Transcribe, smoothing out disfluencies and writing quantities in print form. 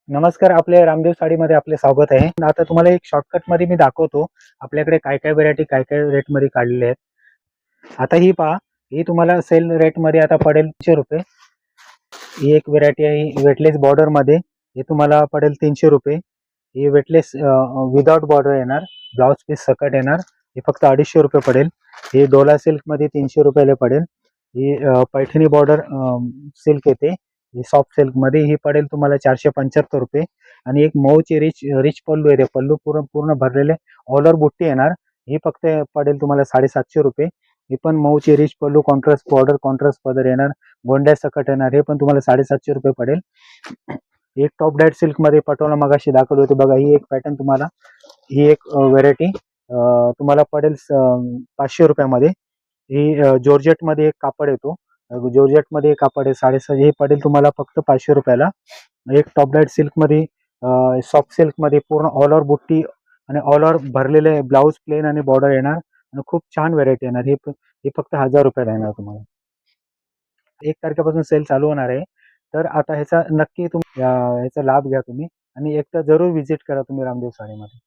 नमस्कार, आपले रामदेव साडीमध्ये आपले स्वागत आहे. आता तुम्हाला एक शॉर्टकटमध्ये मी दाखवतो, आपल्याकडे काय-काय व्हरायटी काय-काय रेटमध्ये काढलेले आहेत. आता ही पहा, ही तुम्हाला सेल रेटमध्ये आता पडेल ₹300. ही एक व्हरायटी आहे, वेटलेस बॉर्डरमध्ये. हे तुम्हाला पडेल ₹300. ही वेटलेस विदाऊट बॉर्डर येणार, ब्लाउज पीस सकट येणार. हे फक्त ₹250 पडेल. हे डोला सिल्कमध्ये ₹300 ला पडेल. ही पैठणी बॉर्डर सिल्क येते. ही सॉफ्ट सिल्कमध्ये ही पडेल तुम्हाला ₹475. आणि एक मऊची रिच रिच पल्लू येते. पल्लू पूर्ण पूर्ण भरलेले ऑल ओव्हर बुट्टी येणार. ही फक्त पडेल तुम्हाला ₹750. ही पण मऊची रिच पल्लू, कॉन्ट्रास्ट बॉर्डर, कॉन्ट्रास्ट पदर येणार, गोंड्या सकट येणार. हे पण तुम्हाला ₹750 पडेल. एक टॉप डायट सिल्कमध्ये पटोला मगाशी दाखवली होती बघा, ही एक पॅटर्न तुम्हाला, ही एक व्हरायटी तुम्हाला पडेल ₹500 मध्ये. ही जॉर्जेटमध्ये एक कापड येतो. जॉर्जेटमध्ये एक कापड आहे 650, हे पडेल तुम्हाला फक्त ₹500 ला. एक टॉप डायट सिल्कमध्ये सॉफ्ट सिल्कमध्ये पूर्ण ऑल ओव्हर बुट्टी आणि ऑल ओव्हर भरलेले ब्लाउज प्लेन आणि बॉर्डर येणार आणि खूप छान व्हरायटी येणार. ही फक्त ₹1000 ला येणार तुम्हाला. 1 तारखेपासून सेल चालू होणार आहे. तर आता ह्याचा नक्की तुम्ही ह्याचा लाभ घ्या तुम्ही आणि एकदा जरूर व्हिजिट करा तुम्ही रामदेव साडीमध्ये.